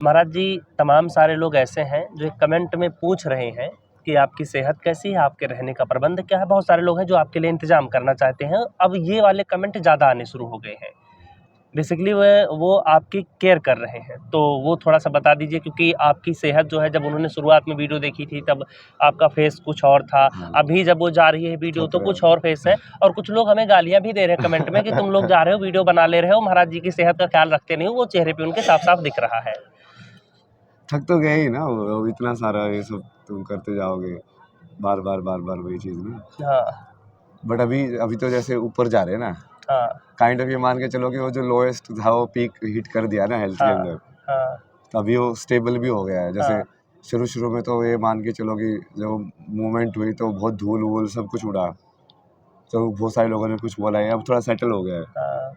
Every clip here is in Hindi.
महाराज जी, तमाम सारे लोग ऐसे हैं जो एक कमेंट में पूछ रहे हैं कि आपकी सेहत कैसी है, आपके रहने का प्रबंध क्या है। बहुत सारे लोग हैं जो आपके लिए इंतजाम करना चाहते हैं। अब ये वाले कमेंट ज़्यादा आने शुरू हो गए हैं। बेसिकली वो आपकी केयर कर रहे हैं, तो वो थोड़ा-सा बता दीजिए, क्योंकि आपकी सेहत जो है, जब उन्होंने शुरुआत में वीडियो देखी थी तब आपका फेस कुछ और था। अभी जब वो जा रही है वीडियो तो कुछ और फेस है, और कुछ लोग हमें गालियाँ भी दे रहे हैं कमेंट में कि तुम लोग जा रहे हो, वीडियो बना ले रहे हो, महाराज जी की सेहत का ख्याल रखते नहीं हो। वो चेहरे पे उनके साफ-साफ दिख रहा है। थक तो गए ही ना, वो इतना सारा ये सब तुम करते जाओगे बार-बार वही चीज़ ना। हाँ, बट अभी तो जैसे ऊपर जा रहे हैं ना, हाँ, काइंड ऑफ ये मान के चलो कि वो जो लोएस्ट था वो पीक हिट कर दिया ना हेल्थ के हाँ, अंदर। हाँ, तो अभी वो स्टेबल भी हो गया है। जैसे हाँ, शुरू में तो ये मान के चलो कि जब मूवमेंट हुई तो बहुत धूल-वूल सब कुछ उड़ा, तो बहुत सारे लोगों ने कुछ बोला है। अब थोड़ा सेटल हो गया है। हाँ,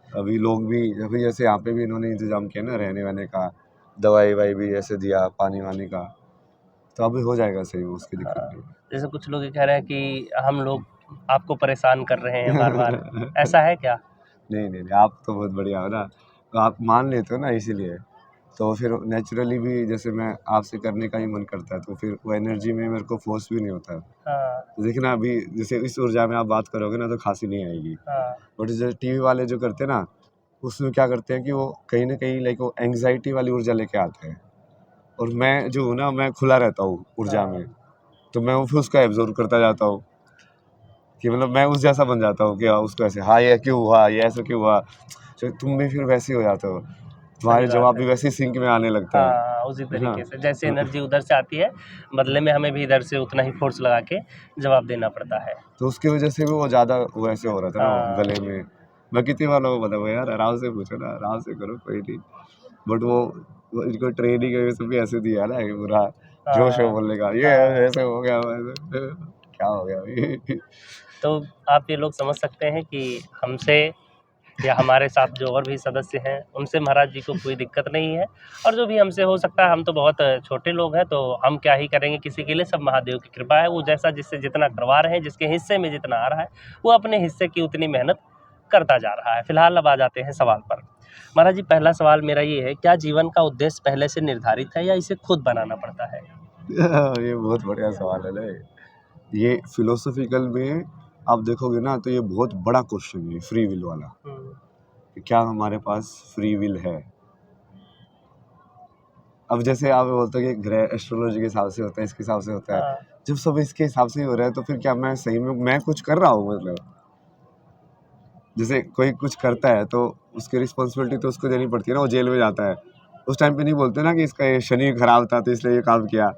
अभी लोग भी अभी जैसे यहाँ पे भी इन्होंने इंतज़ाम किया ना रहने-वहने का, दवाई-ववाई भी ऐसे दिया, पानी-वानी का, तो अभी हो जाएगा सही, वो उसकी दिक्कत नहीं जैसे कुछ लोग ये कह रहे हैं कि हम लोग आपको परेशान कर रहे हैं बार-बार, है। ऐसा है क्या? नहीं, आप तो बहुत बढ़िया हो ना, तो आप मान लेते हो ना इसीलिए। तो फिर नेचुरली भी जैसे मैं आपसे करने का ही मन करता है, तो फिर वो एनर्जी में मेरे को फ़ोर्स भी नहीं होता है। हाँ, तो देखिए ना, अभी जैसे इस ऊर्जा में आप बात करोगे ना तो खाँसी नहीं आएगी। हाँ, बट जो टीवी वाले जो करते हैं ना, उसमें क्या करते हैं कि वो कहीं न कहीं लाइक वो एंग्ज़ायटी वाली ऊर्जा लेके आते हैं। और मैं जो हूँ ना, मैं खुला रहता हूँ ऊर्जा हाँ, में, तो मैं वो फिर उसको एब्ज़ॉर्ब करता जाता हूँ कि मतलब मैं उस जैसा बन जाता हूँ कि उसको ऐसे, हाँ, ये क्यों हुआ? ये ऐसा क्यों हुआ? तो तुम भी फिर वैसे ही हो जाते हो। सही तुम्हारे बात जवाब है। भी वैसे ही सिंक में आने लगता है। हाँ, उसी है ना? तरीके से जैसे एनर्जी उधर से आती है, बदले में हमें भी इधर से उतना ही फ़ोर्स लगा के जवाब देना पड़ता है। तो उसकी वजह से भी वो ज़्यादा वो ऐसे हो रहा था ना, वो हाँ, गले में। मैं कितनी बार लोगों को बताऊँ यार, आराम से पूछो ना, आराम से करो, कोई नहीं। बट वो इनको ट्रेनिंग की वजह से भी ऐसे दिया ना कि पूरा जोश में हाँ, बोलने का, ये हाँ। ऐसे हो गया, वैसे क्या हो गया अभी? तो आप ये लोग समझ सकते हैं कि हमसे या हमारे साथ जो और भी सदस्य हैं, उनसे महाराज जी को कोई दिक्कत नहीं है, और जो भी हमसे हो सकता है, हम तो बहुत छोटे लोग हैं, तो हम क्या ही करेंगे किसी के लिए। सब महादेव की कृपा है, वो जैसा जिससे जितना करवा रहे हैं, जिसके हिस्से में जितना आ रहा है, वो अपने हिस्से की उतनी मेहनत करता जा रहा है। फिलहाल अब आ जाते हैं सवाल पर। महाराज जी, पहला सवाल मेरा ये है, क्या जीवन का उद्देश्य पहले से निर्धारित है या इसे खुद बनाना पड़ता है? ये बहुत बढ़िया सवाल है ना। ये फिलोसॉफिकल में आप देखोगे ना तो ये बहुत बड़ा क्वेश्चन है, फ्री विल वाला, हुँ, कि क्या हमारे पास फ्री विल है? अब जैसे आप बोलते हो कि ग्रह एस्ट्रोलॉजी के हिसाब से होता है, इसके हिसाब से होता है। हाँ, जब सब इसके हिसाब से ही हो रहा है तो फिर क्या मैं सही में मैं कुछ कर रहा हूँ मतलब? जैसे कोई कुछ करता है तो उसकी रिस्पॉन्सिबिलिटी तो उसको देनी पड़ती है ना, वो जेल में जाता है। उस टाइम पे नहीं बोलते ना कि इसका ये शनि खराब था तो इसलिए ये काम किया। हुँ,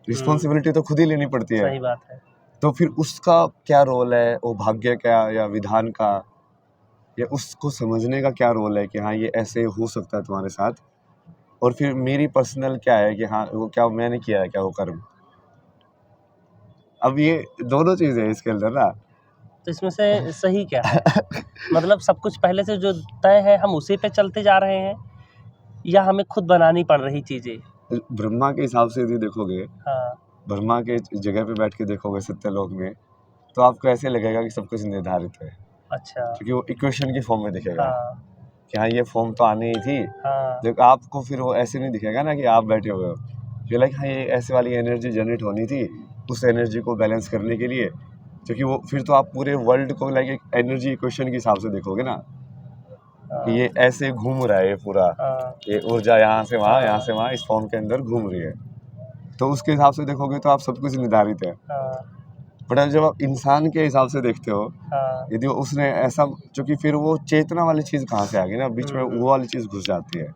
रिस्पॉन्सिबिलिटी तो खुद ही लेनी पड़ती है। सही बात है। तो फिर उसका क्या रोल है, वो भाग्य का या विधान का, या उसको समझने का क्या रोल है कि हाँ, ये ऐसे हो सकता है तुम्हारे साथ, और फिर मेरी पर्सनल क्या है कि हाँ, वो क्या मैंने किया है क्या वो कर्म। अब ये दोनों चीज़ें हैं इसके अंदर ना। तो इसमें से सही क्या है? मतलब सब कुछ पहले से जो तय है, हम उसी पे चलते जा रहे हैं, या हमें खुद बनानी पड़ रही चीज़ें? ब्रह्मा के हिसाब से यदि देखोगे, हाँ, ब्रह्मा के जगह पे बैठ के देखोगे सत्यलोक में, तो आपको ऐसे लगेगा कि सब कुछ निर्धारित है, अच्छा। क्योंकि वो इक्वेशन की फॉर्म में दिखेगा हाँ, कि हाँ, ये फॉर्म तो आनी ही थी। हाँ, देखो आपको फिर वो ऐसे नहीं दिखेगा ना कि आप बैठे हुए हो, ये लाइक हाँ, ये ऐसे वाली एनर्जी जनरेट होनी थी उस एनर्जी को बैलेंस करने के लिए, क्योंकि वो फिर तो आप पूरे वर्ल्ड को लाइक एक एनर्जी इक्वेशन के हिसाब से देखोगे ना, कि हाँ, ये ऐसे घूम रहा है ये पूरा, हाँ, ये ऊर्जा यहाँ से वहाँ, यहाँ हाँ, से वहाँ इस फॉर्म के अंदर घूम रही है। तो उसके हिसाब से देखोगे तो आप सब कुछ निर्धारित है। हाँ, बट अब जब आप इंसान के हिसाब से देखते हो, हाँ, यदि उसने ऐसा, क्योंकि फिर वो चेतना वाली चीज़ कहाँ से आ गई ना, बीच में वो वाली चीज़ घुस जाती है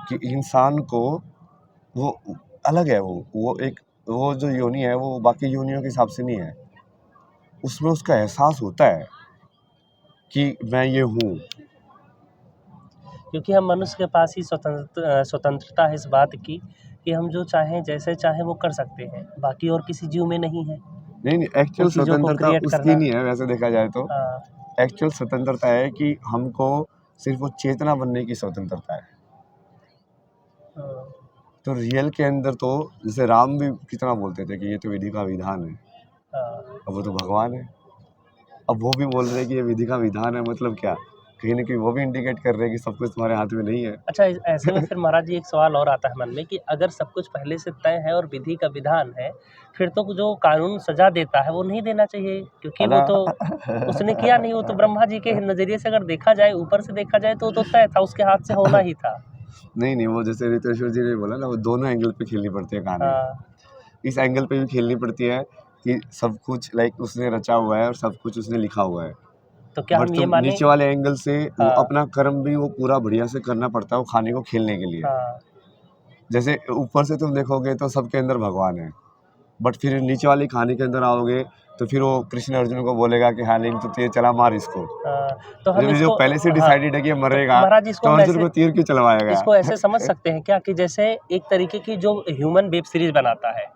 कि इंसान को वो अलग है, वो एक, वो जो योनि है वो बाकी योनियों के हिसाब से नहीं है। उसमें उसका एहसास होता है कि मैं ये हूँ। क्योंकि हम मनुष्य के पास ही स्वतंत्रता है इस बात की कि हम जो चाहें, जैसे चाहें वो कर सकते हैं, बाकी और किसी जीव में नहीं है, नहीं, उन एक्चुअल चीज़ों को स्वतंत्रता क्रिएट उसकी करना। नहीं है वैसे देखा जाए तो। हाँ, एक्चुअल स्वतंत्रता है कि हमको सिर्फ वो चेतना बनने की स्वतंत्रता है। हाँ, तो रियल के अंदर तो जैसे राम भी कितना बोलते थे कि ये तो विधि का विधान है, हाँ, अब वो तो भगवान है। अब वो भी बोल रहे हैं कि ये विधि का विधान है, मतलब क्या? कहीं न कहीं वो भी इंडिकेट कर रहे हैं कि सब कुछ तुम्हारे हाथ में नहीं है। अच्छा, ऐसे में फिर महाराज जी एक सवाल और आता है मन में कि अगर सब कुछ पहले से तय है और विधि का विधान है, फिर तो जो कानून सज़ा देता है वो नहीं देना चाहिए, क्योंकि है वो ना? तो उसने किया नहीं, वो तो ब्रह्मा जी के नज़रिए से अगर देखा जाए, ऊपर से देखा जाए तो वो तो तय था, उसके हाथ से होना ही था। नहीं, वो जैसे रितेश्वर जी ने बोला ना, वो दोनों एंगल पे खेलनी पड़ती है कहानी। हाँ, इस एंगल पे भी खेलनी पड़ती है कि सब कुछ लाइक उसने रचा हुआ है और सब कुछ उसने लिखा हुआ है। तो क्या बट हम ये तुम माने। नीचे वाले एंगल से वो हाँ, अपना कर्म भी वो पूरा बढ़िया से करना पड़ता है वो खाने को खेलने के लिए। हाँ, जैसे ऊपर से तुम देखोगे तो सबके अंदर भगवान है, बट फिर नीचे वाली कहानी के अंदर आओगे तो फिर वो कृष्ण अर्जुन को बोलेगा कि हाँ लेकिन तू तीर चला मार इसको। हाँ, तो हम जब जो इसको। पहले से हाँ, डिसाइडेड है कि ये तो मरेगा, महाराज जी इसको तो हम अर्जुन ऐसे को तीर क्यों चलवाएगा? इसको ऐसे समझ सकते हैं क्या कि जैसे एक तरीके की जो ह्यूमन वेब सीरीज़ बनाता है,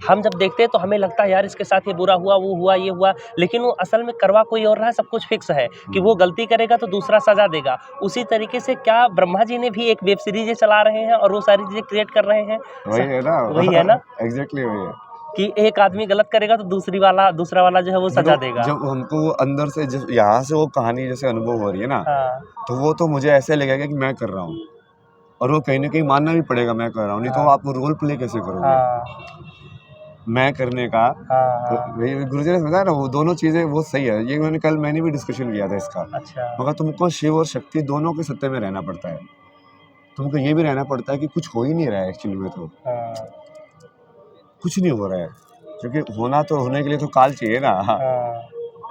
हम जब देखते हैं तो हमें लगता है यार इसके साथ ये बुरा हुआ, वो हुआ, ये हुआ, लेकिन वो असल में करवा कोई और रहा है, सब कुछ फिक्स है कि वो गलती करेगा तो दूसरा सज़ा देगा। उसी तरीके से क्या ब्रह्मा जी ने भी एक वेब सीरीज़ चला रहे हैं और वो सारी चीज़ें क्रिएट कर रहे हैं? वही है ना। वही है ना एग्जैक्टली वही है। कि एक आदमी गलत करेगा तो दूसरा वाला जो है वो सज़ा देखो देगा। जब हमको वो अंदर से जब यहाँ से वो कहानी जैसे अनुभव हो रही है ना, हाँ, तो वो तो मुझे ऐसे लगेगा कि मैं कर रहा हूँ और वो कहीं न कहीं मानना भी पड़ेगा मैं कर रहा हूँ, नहीं तो हाँ, आप रोल प्ले कैसे करोगे? हाँ, मैं करने का। हाँ, तो हाँ। वही गुरुजी ने बताया ना वो दोनों चीज़ें वो सही है। ये मैंने भी डिस्कशन किया था इसका। अच्छा। मगर तुमको शिव और शक्ति दोनों के सत्ते में रहना पड़ता है। तुमको ये भी रहना पड़ता है कि कुछ हो ही नहीं रहा है एक्चुअली में तो। हाँ, कुछ नहीं हो रहा है। क्योंकि होना तो होने के लिए तो काल चाहिए ना। हाँ,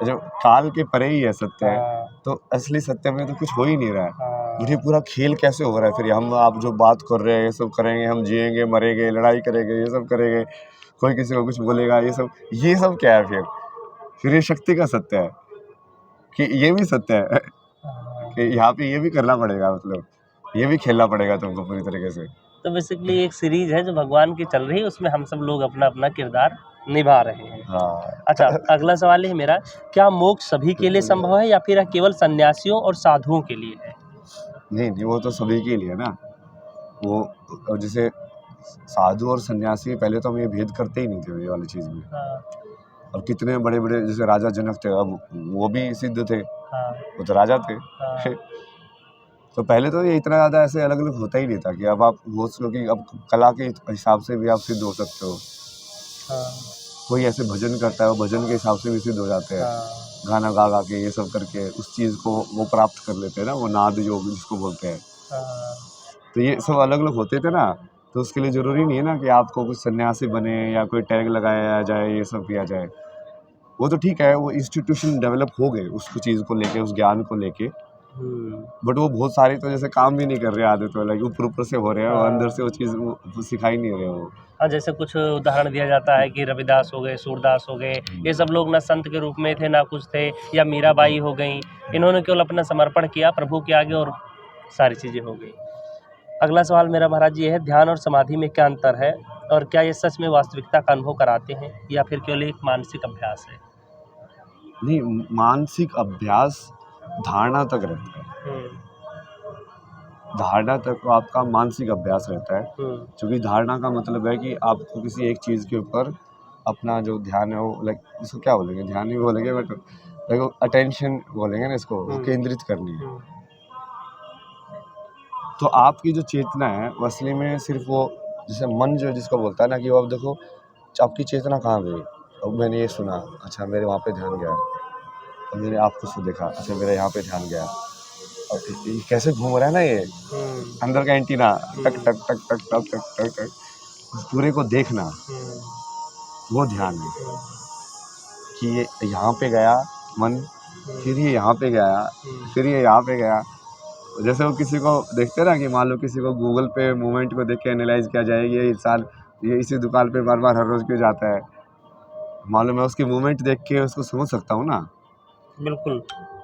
जब काल के परे ही है सत्य है, हाँ, तो असली सत्य में तो कुछ हो ही नहीं रहा है। हाँ, फिर ये पूरा खेल कैसे हो रहा है? फिर हम आप जो बात कर रहे हैं, ये सब करेंगे, हम जिएँगे, मरेंगे, लड़ाई करेंगे, ये सब करेंगे, कोई किसी को कुछ बोलेगा, ये सब क्या है फिर? फिर ये शक्ति का सत्य है कि ये भी सत्य है हाँ। कि यहाँ पे ये भी करना पड़ेगा मतलब, ये भी खेलना पड़ेगा तुमको पूरी तरीके से। तो बेसिकली एक सीरीज़ है जो भगवान की चल रही है, उसमें हम सब लोग अपना-अपना किरदार निभा रहे हैं। हाँ। अच्छा, अगला सवाल है मेरा, क्या मोक्ष सभी के लिए संभव है या फिर केवल सन्यासियों और साधुओं के लिए है? नहीं, वो तो सभी के लिए ना। वो जैसे साधु और सन्यासी पहले तो हम ये भेद करते ही नहीं थे ये वाली चीज़ में। हाँ, और कितने बड़े-बड़े जैसे राजा जनक थे, अब वो भी सिद्ध थे, हाँ, वो तो राजा थे। हाँ, तो पहले तो ये इतना ज़्यादा ऐसे अलग-अलग होता ही नहीं था कि अब आप वो सोचो कि अब कला के हिसाब से भी आप सिद्ध हो सकते हो। हाँ, कोई ऐसे भजन करता है, वो भजन के हिसाब से भी सिद्ध हो जाते हैं। हाँ, गाना गा-गा के ये सब करके उस चीज़ को वो प्राप्त कर लेते हैं ना, वो नाद योग जिसको बोलते हैं। हाँ, तो ये सब अलग-अलग होते थे ना, तो उसके लिए ज़रूरी नहीं है ना कि आपको कुछ सन्यासी बने या कोई टैग लगाया जाए, ये सब किया जाए। वो तो ठीक है, वो इंस्टीट्यूशन डेवलप हो गए उसको चीज़ को लेके, उस ज्ञान को लेके। हुँ, बट वो बहुत सारे तो जैसे काम भी नहीं कर रहे आधे तो, लाइक ऊपर-ऊपर से हो रहे हैं और अंदर हाँ। से वो चीज़ वो सिखा ही नहीं रहे वो। हाँ, जैसे कुछ उदाहरण दिया जाता है कि रविदास हो गए, सूरदास हो गए, ये सब लोग ना संत के रूप में थे, ना कुछ थे, या मीराबाई हो गईं, इन्होंने केवल अपना समर्पण किया प्रभु के आगे और सारी चीज़ें हो गई। अगला सवाल मेरा महाराज ये है, ध्यान और समाधि में क्या अंतर है? और क्या ये सच में वास्तविकता का अनुभव कराते हैं या फिर केवल एक मानसिक अभ्यास है? नहीं, मानसिक अभ्यास धारणा तक रहता है। हुँ, धारणा तक आपका मानसिक अभ्यास रहता है। हुँ, क्योंकि धारणा का मतलब है कि आपको किसी एक चीज़ के ऊपर अपना जो ध्यान है वो लाइक इसको क्या बोलेंगे, ध्यान नहीं बोलेंगे बट लाइक अटेंशन बोलेंगे ना इसको, वो हुँ, केंद्रित करनी है। हुँ, तो आपकी जो चेतना है वो असली में सिर्फ वो जैसे मन जो जिसको बोलता है ना कि वो अब देखो आपकी चेतना कहाँ गई। अब मैंने ये सुना, अच्छा मेरे वहाँ पे ध्यान गया। अब मैंने आपको उसको देखा, अच्छा मेरा यहाँ पे ध्यान गया। और ये कैसे घूम रहा है ना ये हुँ, अंदर का एंटीना, टक हुँ, टक टक टक टक टक टक टक, उस पूरे को देखना हुँ, वो ध्यान है हुँ, कि ये यहाँ पे गया मन, फिर ये यहाँ पे गया, हुँ, फिर ये यहाँ पे गया। जैसे वो किसी को देखते हैं ना कि मान लो किसी को गूगल पे मूवमेंट को देख के एनालाइज किया जाए, ये इंसान ये इसी दुकान पे बार बार हर रोज क्यों जाता है। मान लो मैं उसकी मूवमेंट देख के उसको समझ सकता हूँ ना, बिल्कुल।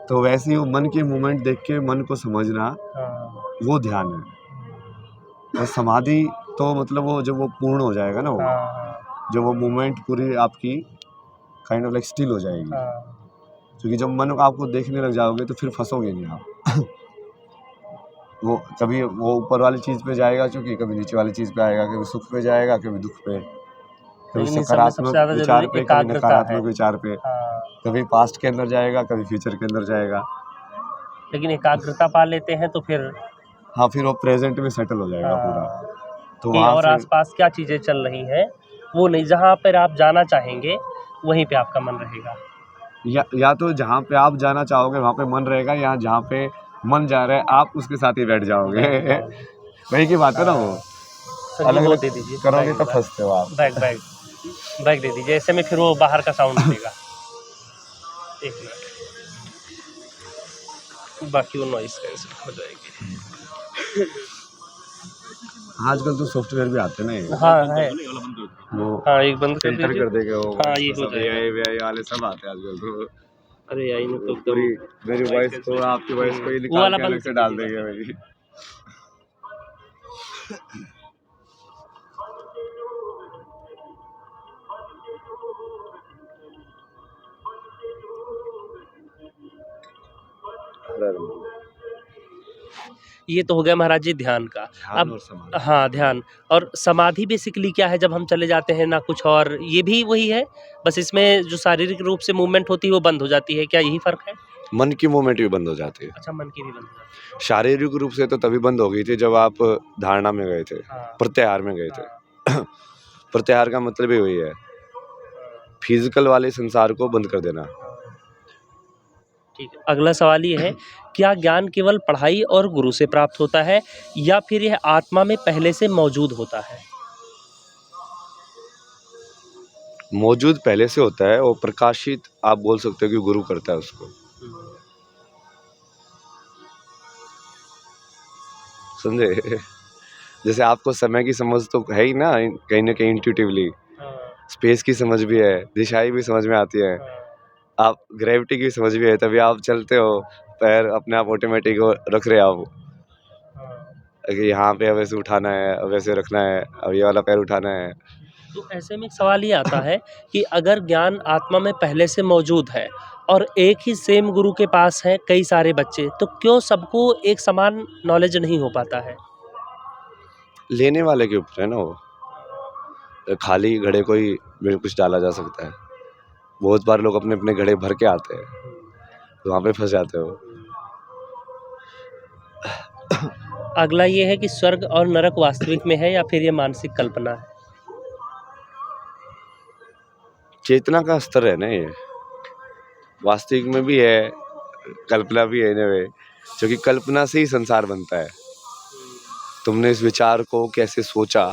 तो वैसे ही वो मन की मूवमेंट देख के मन को समझना हाँ, वो ध्यान है। और समाधि तो मतलब वो जब वो पूर्ण हो जाएगा ना, वो हाँ, हाँ, जब वो मूवमेंट पूरी आपकी काइंड ऑफ लाइक स्टिल हो जाएगी। हाँ, क्योंकि जब मन आपको देखने लग जाओगे तो फिर फंसोगे नहीं आप। वो कभी वो ऊपर वाली चीज़ पे जाएगा, क्योंकि कभी नीचे वाली चीज़ पे आएगा, कभी सुख पे जाएगा, कभी दुख पे, कभी लेकिन इन सब में सबसे सकारात्मक ज़्यादा विचार ज़रूरी पे, कभी एकाग्रता है। नकारात्मक विचार पे, हाँ, कभी पास्ट के अंदर जाएगा, कभी फ्यूचर के अंदर जाएगा। लेकिन एकाग्रता पा लेते हैं तो फिर हाँ, फिर वो प्रेज़ेंट में सेटल हो जाएगा पूरा। तो कि वहाँ और से आस-पास क्या चीज़ें चल रही हैं, वो नहीं, जहाँ पर आप जाना चाहेंगे, वहीं पे आपका मन रहेगा। या तो जहाँ पे आप जाना चाहोगे वहाँ पे मन रहेगा, या जहाँ पे मन जा रहा है आप उसके साथ ही बैठ जाओगे। बैठ जाओगे। वही की बात है ना वो। सर जी वो अलग-अलग दे दीजिए, करोगे बैग तो फँसते हो आप। बैग बैग बैग दे दीजिए, ऐसे में फिर वो बाहर का साउंड देगा। 1 मिनट, बाकी वो नॉइज़ कैंसल हो जाएगी। आजकल तो सॉफ्टवेयर भी आते हैं ना ये, हाँ, है। वो हाँ, एक बंद कर फ़िल्टर दीजिए। कर देगा वो हाँ, वॉइस ये को, हो सब जाएगा। एआई वाले सब आते हैं आजकल तो। अरे यार, इन्हें तो वो पूरी एकदम मेरी वॉइस को, आपकी वॉइस को ही वो निकाल वाला के बंद अलग से कर डाल दीजिएगा देंगे फिर। भाई। ये तो हो गया महाराज जी ध्यान का। ध्यान अब और समाधि। हाँ, ध्यान और समाधि बेसिकली क्या है, जब हम चले जाते हैं ना कुछ और, ये भी वही है, बस इसमें जो शारीरिक रूप से मूवमेंट होती है वो बंद हो जाती है, क्या यही फ़र्क है? मन की मूवमेंट भी बंद हो जाती है। अच्छा, मन की भी बंद हो जाती है। शारीरिक रूप से तो तभी बंद हो गई थी जब आप धारणा में गए थे, हाँ, प्रत्याहार में गए थे। हाँ, प्रत्याहार का मतलब ही वही है, हाँ, फिजिकल वाले संसार को बंद कर देना। हाँ। ठीक है, अगला सवाल ये है, क्या ज्ञान केवल पढ़ाई और गुरु से प्राप्त होता है या फिर यह आत्मा में पहले से मौजूद होता है? मौजूद पहले से होता है और प्रकाशित आप बोल सकते हो कि गुरु करता है उसको। हुँ, समझे? जैसे आपको समय की समझ तो है ही ना, कहीं न कहीं इंट्यूटिवली। हाँ, स्पेस की समझ भी है, दिशाएँ भी समझ में आती है। हाँ, आप ग्रेविटी की समझ भी है, तभी आप चलते हो, पैर अपने आप ऑटोमेटिक वो रख रहे हो आप, हाँ। कि यहाँ पे अब ऐसे उठाना है, अब ऐसे रखना है, अब ये वाला पैर उठाना है। तो ऐसे में एक सवाल ये आता है कि अगर ज्ञान आत्मा में पहले से मौजूद है और एक ही सेम गुरु के पास हैं कई सारे बच्चे, तो क्यों सबको एक समान नॉलेज नहीं हो पाता है? लेने वाले के ऊपर है ना वो, खाली घड़े को ही में कुछ डाला जा सकता है। बहुत बार लोग अपने-अपने घड़े भर के आते हैं, तो वहाँ पे फँस जाते हो। अगला ये है कि स्वर्ग और नरक वास्तविक में है या फिर ये मानसिक कल्पना है? चेतना का स्तर है ना ये, वास्तविक में भी है, कल्पना भी है इन अ वे, क्योंकि कल्पना से ही संसार बनता है। तुमने इस विचार को कैसे सोचा,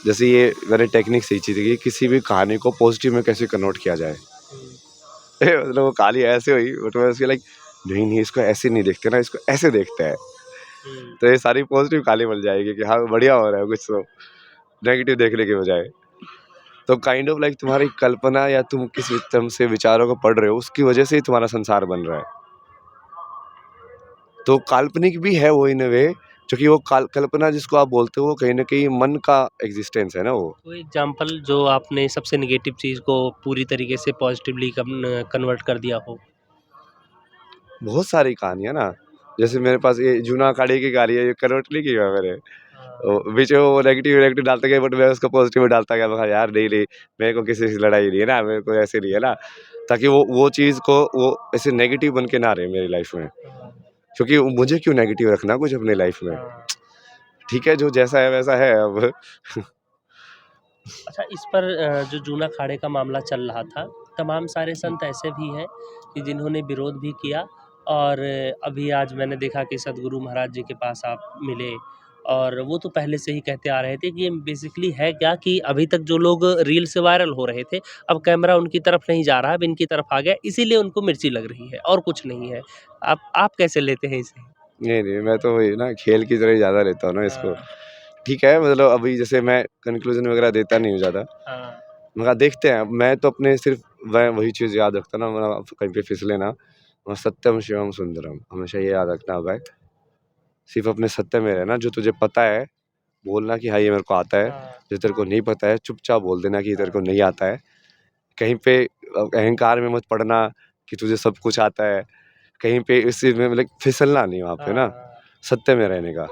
जैसे ये मैंने टेक्निक सीखी थी कि किसी भी कहानी को पॉजिटिव में कैसे कन्वर्ट किया जाए। मतलब वो कहानी ऐसे हुई, बट मैं उसकी लाइक नहीं इसको ऐसे नहीं देखते ना, इसको ऐसे देखते हैं, तो ये सारी पॉजिटिव कहानी बन जाएगी कि हाँ बढ़िया हो रहा है कुछ, तो नेगेटिव देखने के बजाय। तो काइंड ऑफ लाइक तुम्हारी कल्पना या तुम किस तरह से विचारों को पढ़ रहे हो, उसकी वजह से ही तुम्हारा संसार बन रहा है। तो काल्पनिक भी है वो इन अ वे, क्योंकि वो कल्पना जिसको आप बोलते हो वो कहीं न कहीं मन का एग्जिस्टेंस है ना वो। कोई एग्ज़ाम्पल जो आपने सबसे नेगेटिव चीज़ को पूरी तरीके से पॉज़िटिवली कन्वर्ट कर दिया हो? बहुत सारी कहानियाँ ना, जैसे मेरे पास ये जूना अखाड़े की कहानी है, ये कन्वर्ट नहीं की है मैंने। बीच में वो नेगेटिव डालते गए, बट मैं उसको पॉजिटिव में डालता गया। मैं कहा यार नहीं, मेरे को किसी से लड़ाई नहीं है ना, मेरे को ऐसे नहीं है ना, ताकि वो चीज़ को वो ऐसे नेगेटिव बन के ना रहे मेरी लाइफ में। हाँ, क्योंकि मुझे क्यों नेगेटिव रखना कुछ अपनी लाइफ में? हाँ। ठीक है, जो जैसा है वैसा है अब। अच्छा, इस पर जो जूना अखाड़े का मामला चल रहा था, तमाम सारे संत ऐसे भी हैं कि जिन्होंने विरोध भी किया और अभी आज मैंने देखा कि सद्गुरु महाराज जी के पास आप मिले और वो तो पहले से ही कहते आ रहे थे कि ये बेसिकली है क्या कि अभी तक जो लोग रील से वायरल हो रहे थे, अब कैमरा उनकी तरफ नहीं जा रहा, अब इनकी तरफ आ गया, इसीलिए उनको मिर्ची लग रही है और कुछ नहीं है। आप कैसे लेते हैं इसे? नहीं, मैं तो वही ना खेल की तरह ही ज़्यादा लेता हूँ ना इसको। हाँ, ठीक है, मतलब अभी जैसे मैं कंक्लूज़न वगैरह देता नहीं हूँ ज़्यादा। हाँ, मैं कहा देखते हैं, मैं तो अपने सिर्फ़ मैं वही चीज़ याद रखता ना, वरना कहीं पे फिसले ना। सत्यम शिवम सुंदरम, हमेशा ये याद रखना भाई। सिर्फ़ अपने सत्य में रहना, जो तुझे पता है, बोलना कि हाँ, ये मेरे को आता है। हाँ, जो तेरे को नहीं पता है, चुपचाप बोल देना कि ये तेरे को हाँ, नहीं आता है। कहीं पे अहंकार में मत पड़ना कि तुझे सब कुछ आता है। कहीं पे इस चीज़ में मतलब फिसलना नहीं वहाँ पे ना, हाँ। सत्य में रहने का।